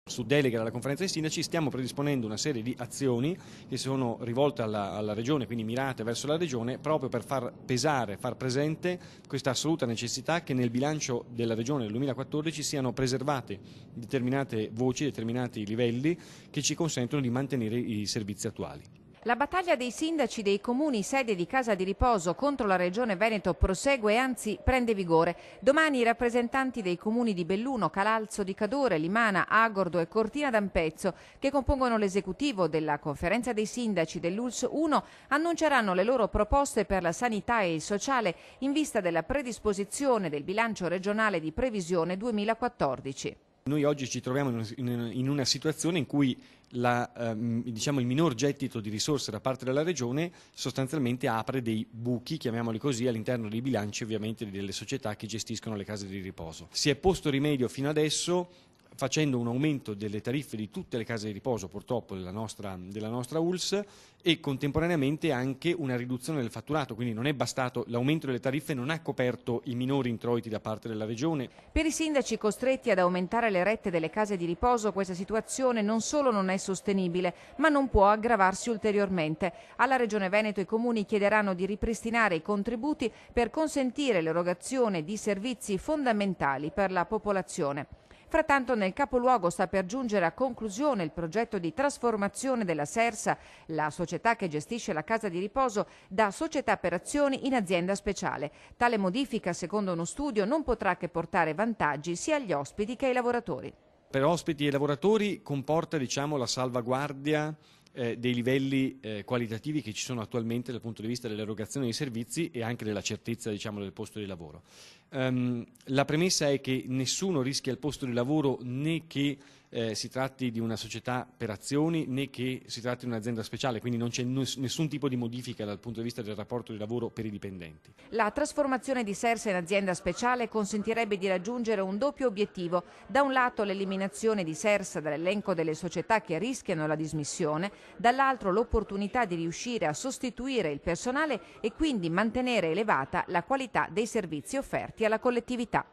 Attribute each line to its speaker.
Speaker 1: Su delega della conferenza dei sindaci stiamo predisponendo una serie di azioni che sono rivolte alla Regione, quindi mirate verso la Regione, proprio per far pesare, far presente questa assoluta necessità che nel bilancio della Regione del 2014 siano preservate determinate voci, determinati livelli che ci consentono di mantenere i servizi attuali.
Speaker 2: La battaglia dei sindaci dei comuni sede di casa di riposo contro la Regione Veneto prosegue e anzi prende vigore. Domani i rappresentanti dei comuni di Belluno, Calalzo di Cadore, Limana, Agordo e Cortina d'Ampezzo, che compongono l'esecutivo della conferenza dei sindaci dell'ULSS 1, annunceranno le loro proposte per la sanità e il sociale in vista della predisposizione del bilancio regionale di previsione 2014.
Speaker 1: Noi oggi ci troviamo in una situazione in cui il minor gettito di risorse da parte della Regione sostanzialmente apre dei buchi, chiamiamoli così, all'interno dei bilanci ovviamente delle società che gestiscono le case di riposo. Si è posto rimedio fino adesso facendo un aumento delle tariffe di tutte le case di riposo purtroppo della nostra ULSS e contemporaneamente anche una riduzione del fatturato, quindi non è bastato, l'aumento delle tariffe non ha coperto i minori introiti da parte della Regione.
Speaker 2: Per i sindaci costretti ad aumentare le rette delle case di riposo questa situazione non solo non è sostenibile, ma non può aggravarsi ulteriormente. Alla Regione Veneto i comuni chiederanno di ripristinare i contributi per consentire l'erogazione di servizi fondamentali per la popolazione. Frattanto nel capoluogo sta per giungere a conclusione il progetto di trasformazione della Sersa, la società che gestisce la casa di riposo, da società per azioni in azienda speciale. Tale modifica, secondo uno studio, non potrà che portare vantaggi sia agli ospiti che ai lavoratori.
Speaker 1: Per ospiti e lavoratori comporta la salvaguardia dei livelli qualitativi che ci sono attualmente dal punto di vista dell'erogazione dei servizi e anche della certezza del posto di lavoro. La premessa è che nessuno rischia il posto di lavoro, né che si tratti di una società per azioni né che si tratti di un'azienda speciale, quindi non c'è nessun tipo di modifica dal punto di vista del rapporto di lavoro per i dipendenti.
Speaker 2: La trasformazione di Sersa in azienda speciale consentirebbe di raggiungere un doppio obiettivo: da un lato l'eliminazione di Sersa dall'elenco delle società che rischiano la dismissione, dall'altro l'opportunità di riuscire a sostituire il personale e quindi mantenere elevata la qualità dei servizi offerti alla collettività.